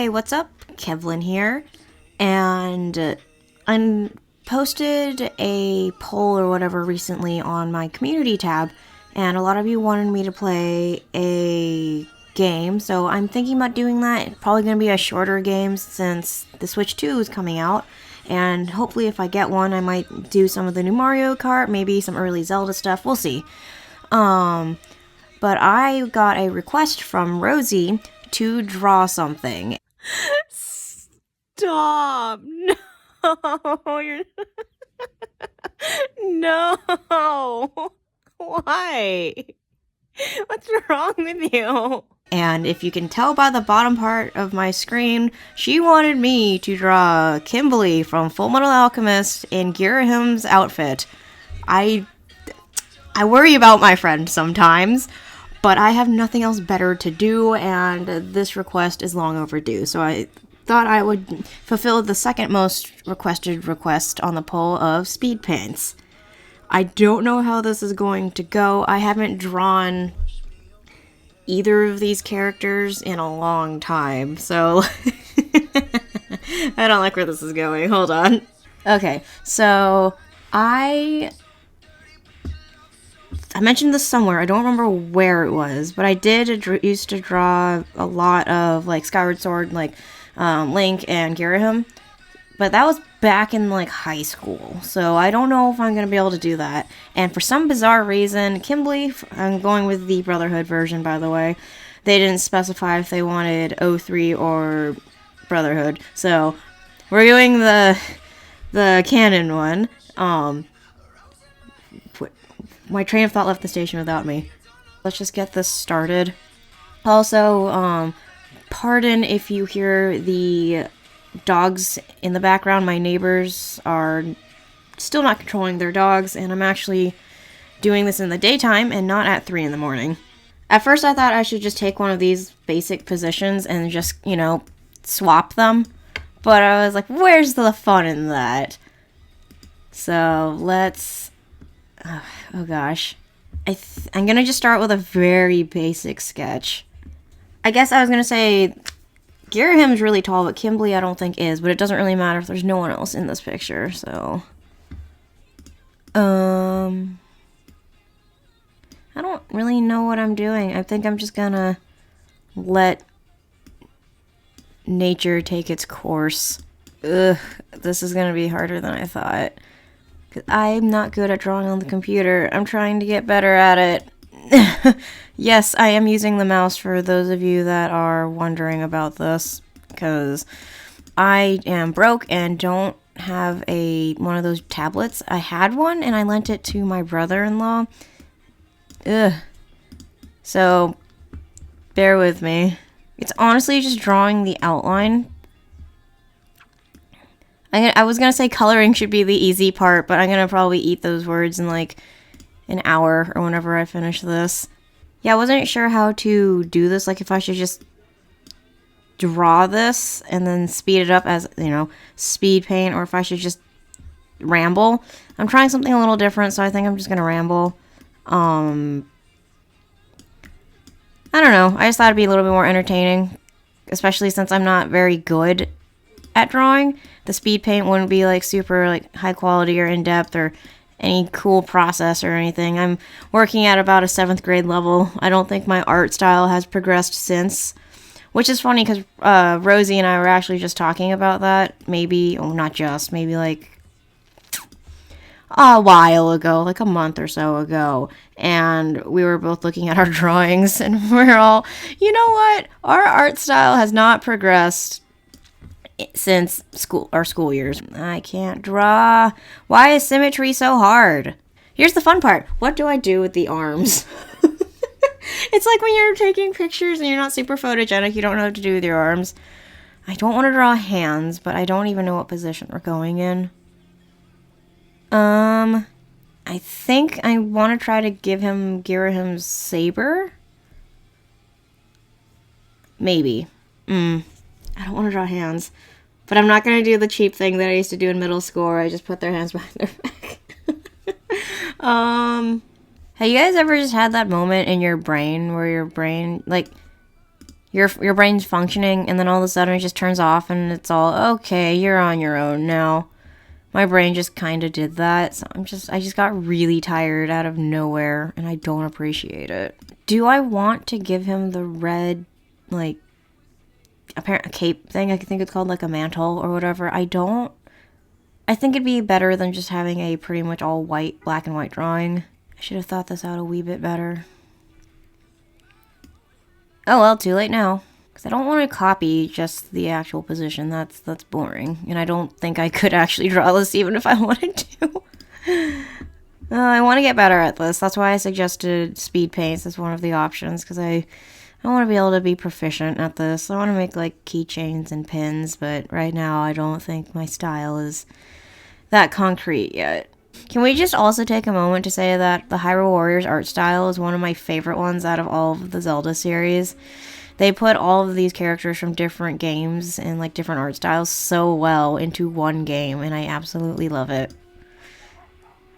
Hey, what's up? Kevlin here. And I posted a poll or whatever recently on my community tab, and a lot of you wanted me to play a game, so I'm thinking about doing that. It's probably going to be a shorter game since the Switch 2 is coming out, and hopefully if I get one, I might do some of the new Mario Kart, maybe some early Zelda stuff, we'll see. But I got a request from Rosey to draw something. Stop! No, you're... No! Why? What's wrong with you? And if you can tell by the bottom part of my screen, she wanted me to draw Kimblee from Fullmetal Alchemist in Ghrahim's outfit. I worry about my friend sometimes, but I have nothing else better to do, and this request is long overdue, so I thought I would fulfill the second most requested request on the poll of speed paints. I don't know how this is going to go. I haven't drawn either of these characters in a long time, so I don't like where this is going. Hold on. Okay, so I mentioned this somewhere. I don't remember where it was, but I used to draw a lot of like Skyward Sword, like Link and Ghrahim, but that was back in like high school, so I don't know if I'm gonna be able to do that. And for some bizarre reason, Kimblee, I'm going with the Brotherhood version, by the way. They didn't specify if they wanted 03 or Brotherhood, so we're doing the canon one. My train of thought left the station without me. Let's just get this started. Also, pardon if you hear the dogs in the background. My neighbors are still not controlling their dogs, and I'm actually doing this in the daytime and not at 3 in the morning. At first I thought I should just take one of these basic positions and just, swap them, but I was like, where's the fun in that? So let's... Oh gosh. I'm gonna just start with a very basic sketch. I guess I was gonna say Ghrahim's really tall, but Kimblee I don't think is, but it doesn't really matter if there's no one else in this picture, so... I don't really know what I'm doing. I think I'm just gonna let nature take its course. Ugh, this is gonna be harder than I thought. I'm not good at drawing on the computer. I'm trying to get better at it. Yes, I am using the mouse for those of you that are wondering about this, because I am broke and don't have one of those tablets. I had one and I lent it to my brother-in-law. Ugh. So, bear with me. It's honestly just drawing the outline. I was gonna say coloring should be the easy part, but I'm gonna probably eat those words in like an hour or whenever I finish this. Yeah, I wasn't sure how to do this, like if I should just draw this and then speed it up as, speed paint, or if I should just ramble. I'm trying something a little different, so I think I'm just gonna ramble. I don't know, I just thought it'd be a little bit more entertaining, especially since I'm not very good at drawing. The speed paint wouldn't be like super like high quality or in depth or any cool process or anything. I'm working at about a 7th grade level. I don't think my art style has progressed since, which is funny because Rosey and I were actually just talking about that. Maybe like a while ago, like a month or so ago, and we were both looking at our drawings and we're all, you know what, our art style has not progressed since school years. I can't draw. Why is symmetry so hard? Here's the fun part. What do I do with the arms? It's like when you're taking pictures and you're not super photogenic, you don't know what to do with your arms. I don't want to draw hands, but I don't even know what position we're going in. I think I want to try to give him Ghrahim's saber. Maybe. I don't want to draw hands. But I'm not going to do the cheap thing that I used to do in middle school where I just put their hands behind their back. Have you guys ever just had that moment in your brain where your brain, like, your brain's functioning, and then all of a sudden it just turns off, and it's all, okay, you're on your own now. My brain just kind of did that, so I just got really tired out of nowhere, and I don't appreciate it. Do I want to give him the red, like, apparent cape thing? I think it's called, like, a mantle or whatever. I don't. I think it'd be better than just having a pretty much all white, black and white drawing. I should have thought this out a wee bit better. Oh well, too late now. Because I don't want to copy just the actual position. That's boring. And I don't think I could actually draw this even if I wanted to. I want to get better at this. That's why I suggested Speedpaint as one of the options. Because I want to be able to be proficient at this. I want to make like keychains and pins. But right now I don't think my style is that concrete yet. Can we just also take a moment to say that the Hyrule Warriors art style is one of my favorite ones out of all of the Zelda series. They put all of these characters from different games and like different art styles so well into one game, and I absolutely love it.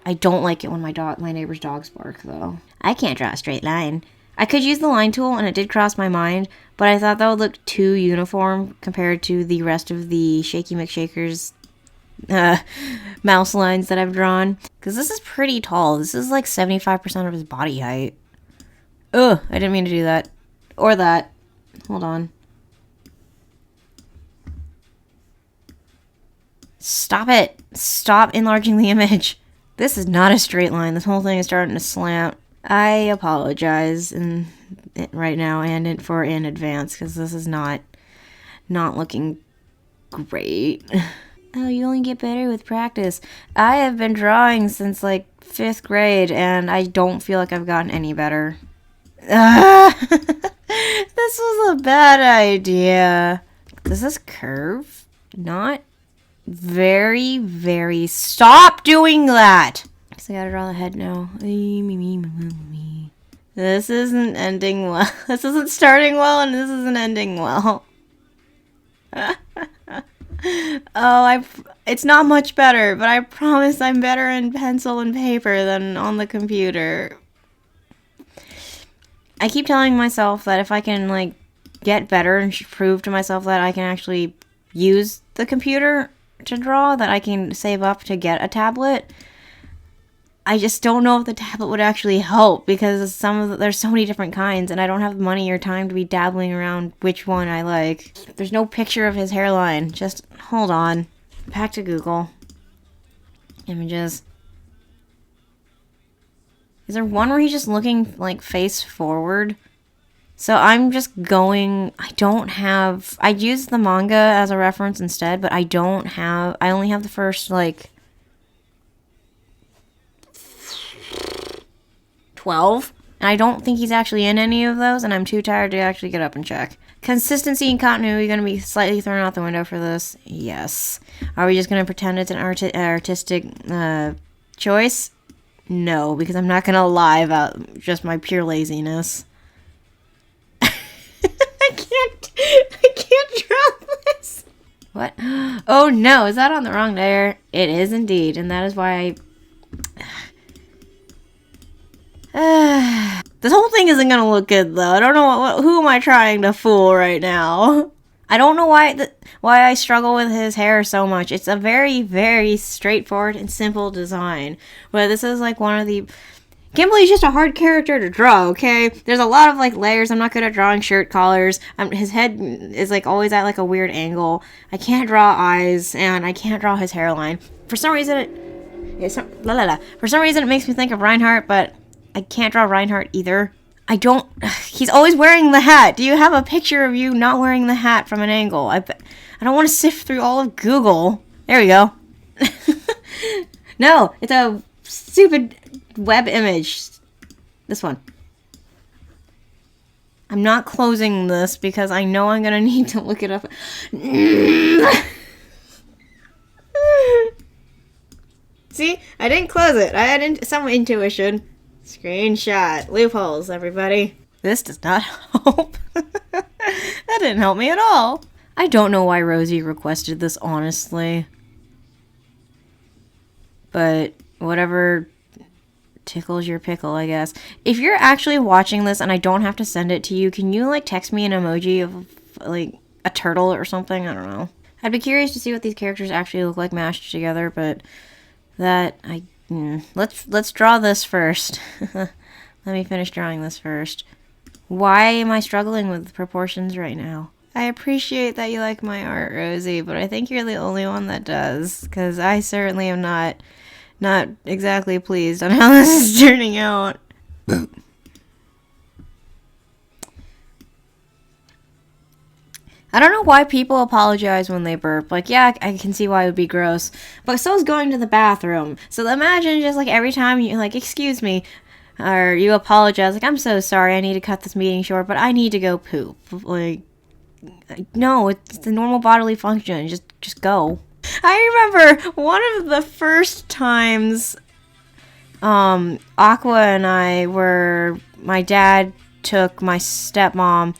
I don't like it when my neighbor's dogs bark, though. I can't draw a straight line. I could use the line tool, and it did cross my mind, but I thought that would look too uniform compared to the rest of the Shaky McShaker's mouse lines that I've drawn. Because this is pretty tall. This is like 75% of his body height. Ugh, I didn't mean to do that. Or that. Hold on. Stop it. Stop enlarging the image. This is not a straight line. This whole thing is starting to slant. I apologize right now and in advance because this is not looking great. Oh, you only get better with practice. I have been drawing since like 5th grade and I don't feel like I've gotten any better. This was a bad idea. Does this curve? Not very, very... Stop doing that! Guess I gotta draw the head now. This isn't ending well. This isn't starting well and this isn't ending well. It's not much better, but I promise I'm better in pencil and paper than on the computer. I keep telling myself that if I can, like, get better and prove to myself that I can actually use the computer to draw, that I can save up to get a tablet. I just don't know if the tablet would actually help because there's so many different kinds and I don't have money or time to be dabbling around which one I like. There's no picture of his hairline. Just hold on. Back to Google. Images. Is there one where he's just looking like face forward? So I'm just going, I'd use the manga as a reference instead, but I only have the first like 12, and I don't think he's actually in any of those, and I'm too tired to actually get up and check. Consistency and continuity are going to be slightly thrown out the window for this. Yes. Are we just going to pretend it's an artistic choice? No, because I'm not going to lie about just my pure laziness. I can't draw this. What? Oh no, is that on the wrong layer? It is indeed, and that is why this whole thing isn't gonna look good though. I don't know who am I trying to fool right now. I don't know why I struggle with his hair so much. It's a very, very straightforward and simple design. But this is like one of the... Kimblee's just a hard character to draw, okay? There's a lot of like layers. I'm not good at drawing shirt collars. His head is like always at like a weird angle. I can't draw eyes, and I can't draw his hairline. For some reason For some reason it makes me think of Reinhardt, but I can't draw Reinhardt either. He's always wearing the hat. Do you have a picture of you not wearing the hat from an angle? I don't want to sift through all of Google. There we go. No, it's a stupid web image. This one. I'm not closing this because I know I'm gonna need to look it up. See? I didn't close it. I had some intuition. Screenshot. Loopholes, everybody. This does not help. That didn't help me at all. I don't know why Rosey requested this, honestly. But whatever tickles your pickle, I guess. If you're actually watching this and I don't have to send it to you, can you, like, text me an emoji of, like, a turtle or something? I don't know. I'd be curious to see what these characters actually look like mashed together, but let's draw this first. Let me finish drawing this first. Why am I struggling with proportions right now? I appreciate that you like my art, Rosey, but I think you're the only one that does, because I certainly am not exactly pleased on how this is turning out. I don't know why people apologize when they burp. Like, yeah, I can see why it would be gross. But so is going to the bathroom. So imagine just, like, every time you, like, excuse me, or you apologize, like, I'm so sorry, I need to cut this meeting short, but I need to go poop. Like, no, it's the normal bodily function. Just go. I remember one of the first times, Aqua and my dad took my stepmom,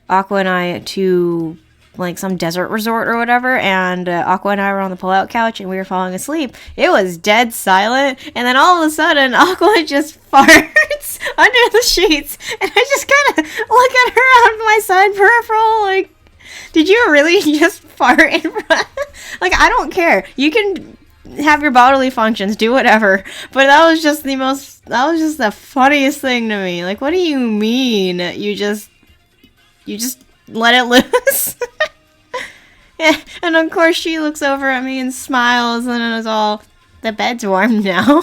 Aqua and I, to, like, some desert resort or whatever, and Aqua and I were on the pull-out couch, and we were falling asleep. It was dead silent, and then all of a sudden, Aqua just farts under the sheets, and I just kind of look at her out of my side peripheral, like, did you really just fart in front? Like, I don't care. You can have your bodily functions, do whatever, but that was just the funniest thing to me. Like, what do you mean? You just let it loose? Yeah, and of course she looks over at me and smiles, and it's all, the bed's warm now.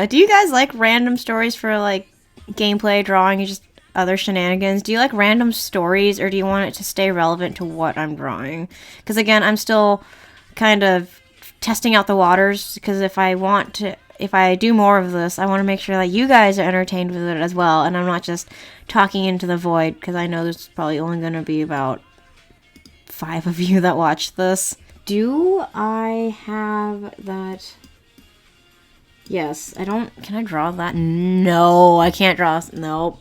Do you guys like random stories for, like, gameplay, drawing, and just other shenanigans? Do you like random stories, or do you want it to stay relevant to what I'm drawing? Because again, I'm still kind of testing out the waters, because if I do more of this, I want to make sure that you guys are entertained with it as well, and I'm not just talking into the void, because I know there's probably only going to be about 5 of you that watch this. Do I have that? Yes, can I draw that? No, I can't draw, nope.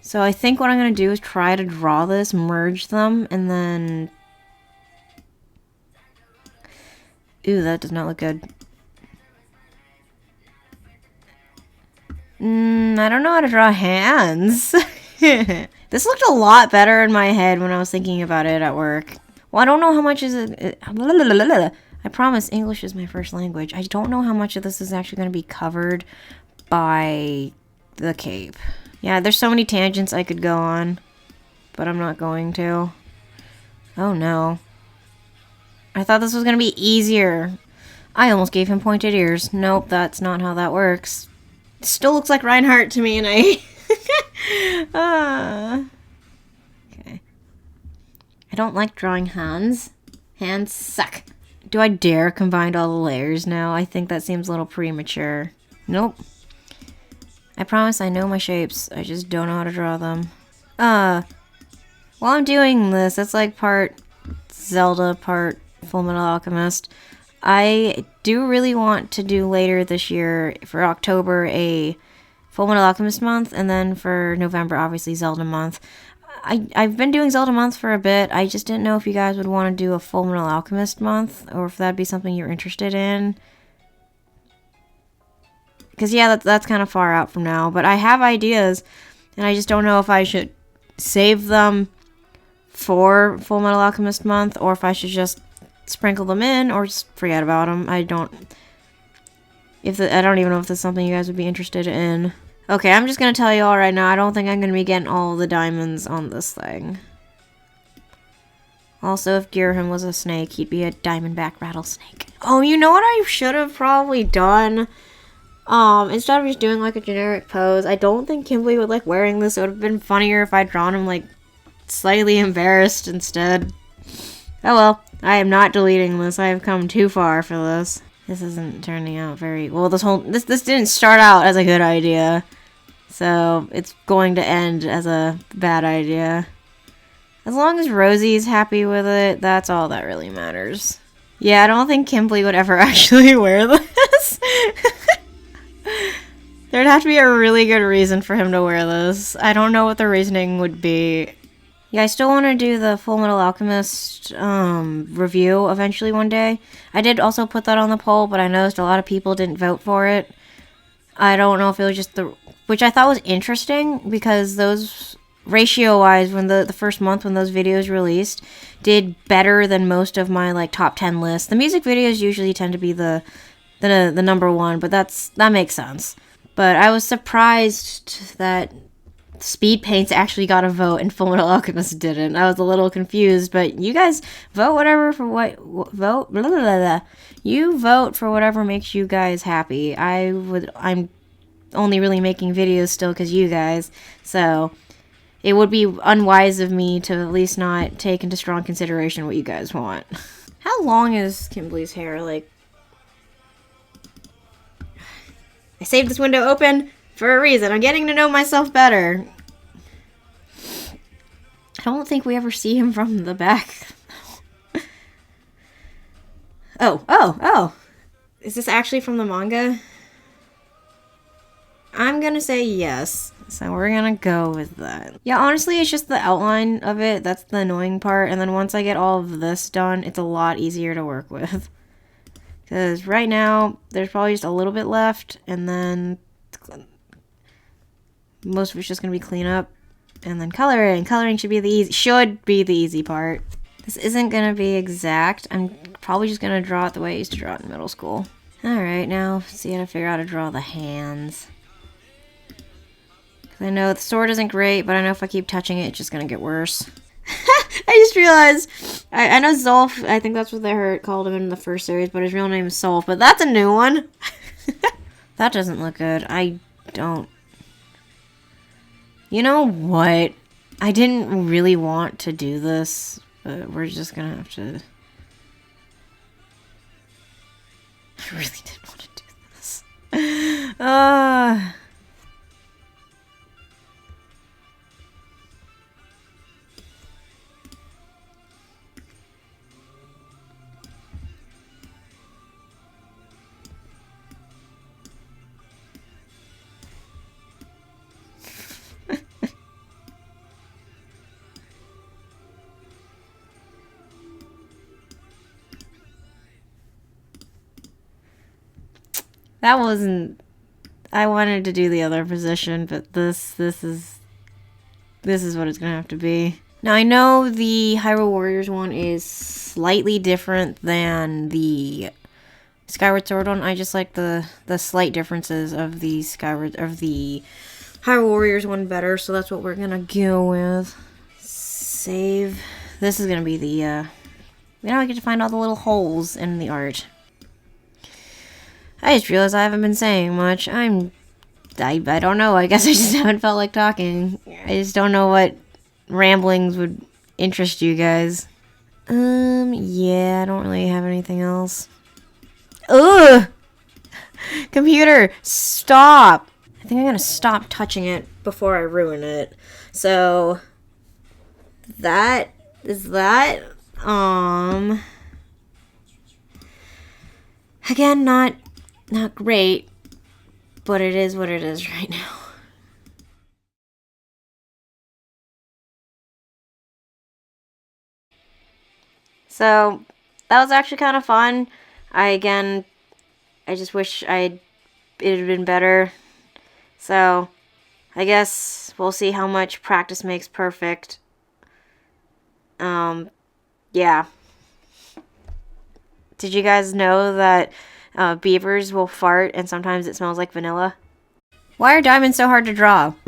So I think what I'm going to do is try to draw this, merge them, and then... Ooh, that does not look good. I don't know how to draw hands. This looked a lot better in my head when I was thinking about it at work. Well, I don't know how much is it. I promise English is my first language. I don't know how much of this is actually going to be covered by the cape. Yeah, there's so many tangents I could go on, but I'm not going to. Oh no. I thought this was going to be easier. I almost gave him pointed ears. Nope, that's not how that works. Still looks like Reinhardt to me, and I... Okay. I don't like drawing hands. Hands suck. Do I dare combine all the layers now? I think that seems a little premature. Nope. I promise I know my shapes. I just don't know how to draw them. While I'm doing this, it's like part Zelda, part Fullmetal Alchemist. I do really want to do later this year, for October, a Fullmetal Alchemist month, and then for November, obviously, Zelda month. I've been doing Zelda month for a bit. I just didn't know if you guys would want to do a Fullmetal Alchemist month, or if that'd be something you're interested in. Because, yeah, that's kind of far out from now, but I have ideas, and I just don't know if I should save them for Fullmetal Alchemist month, or if I should just sprinkle them in, or just forget about them. I don't even know if this is something you guys would be interested in. Okay, I'm just gonna tell you all right now, I don't think I'm gonna be getting all the diamonds on this thing. Also, if Ghrahim was a snake, he'd be a diamondback rattlesnake. Oh, you know what I should have probably done? Instead of just doing, like, a generic pose, I don't think Kimblee would like wearing this. It would have been funnier if I'd drawn him, like, slightly embarrassed instead. Oh well, I am not deleting this. I have come too far for this. This isn't turning out very well. This didn't start out as a good idea, so it's going to end as a bad idea. As long as Rosey's happy with it, that's all that really matters. Yeah, I don't think Kimblee would ever actually wear this. There'd have to be a really good reason for him to wear this. I don't know what the reasoning would be. Yeah, I still want to do the Fullmetal Alchemist review eventually one day. I did also put that on the poll, but I noticed a lot of people didn't vote for it. I don't know if it was just which I thought was interesting because those ratio-wise, when the first month when those videos released, did better than most of my like top 10 lists. The music videos usually tend to be the number one, but that makes sense. But I was surprised that Speedpaints actually got a vote and Fullmetal Alchemist didn't. I was a little confused, but you guys vote whatever for vote. Blah, blah, blah, blah. You vote for whatever makes you guys happy. I'm only really making videos still because you guys, so it would be unwise of me to at least not take into strong consideration what you guys want. How long is Kimblee's hair? Like, I saved this window open for a reason. I'm getting to know myself better. I don't think we ever see him from the back. Oh. Is this actually from the manga? I'm gonna say yes. So we're gonna go with that. Yeah, honestly, it's just the outline of it. That's the annoying part. And then once I get all of this done, it's a lot easier to work with. Because right now, there's probably just a little bit left. And then most of it's just gonna be cleanup. And then coloring. Coloring should be the easy part. This isn't gonna be exact. I'm probably just gonna draw it the way I used to draw it in middle school. Alright, now see how to figure out how to draw the hands. I know the sword isn't great, but I know if I keep touching it, it's just gonna get worse. I just realized, I know Zolf, I think that's what they called him in the first series, but his real name is Zolf, but that's a new one. That doesn't look good. You know what? I didn't really want to do this, but we're just gonna have to... I really didn't want to do this. That wasn't... I wanted to do the other position, but this is what it's gonna have to be. Now I know the Hyrule Warriors one is slightly different than the Skyward Sword one. I just like the slight differences of the Hyrule Warriors one better, so that's what we're gonna go with. Save. This is gonna be the now I get to find all the little holes in the art. I just realized I haven't been saying much. I don't know. I guess I just haven't felt like talking. I just don't know what ramblings would interest you guys. Yeah, I don't really have anything else. Ugh! Computer, stop! I think I'm gonna stop touching it before I ruin it. So, that is that. Again, not great, but it is what it is right now. So, that was actually kind of fun. I just wish it had been better. So, I guess we'll see how much practice makes perfect. Yeah. Did you guys know that beavers will fart and sometimes it smells like vanilla? Why are diamonds so hard to draw?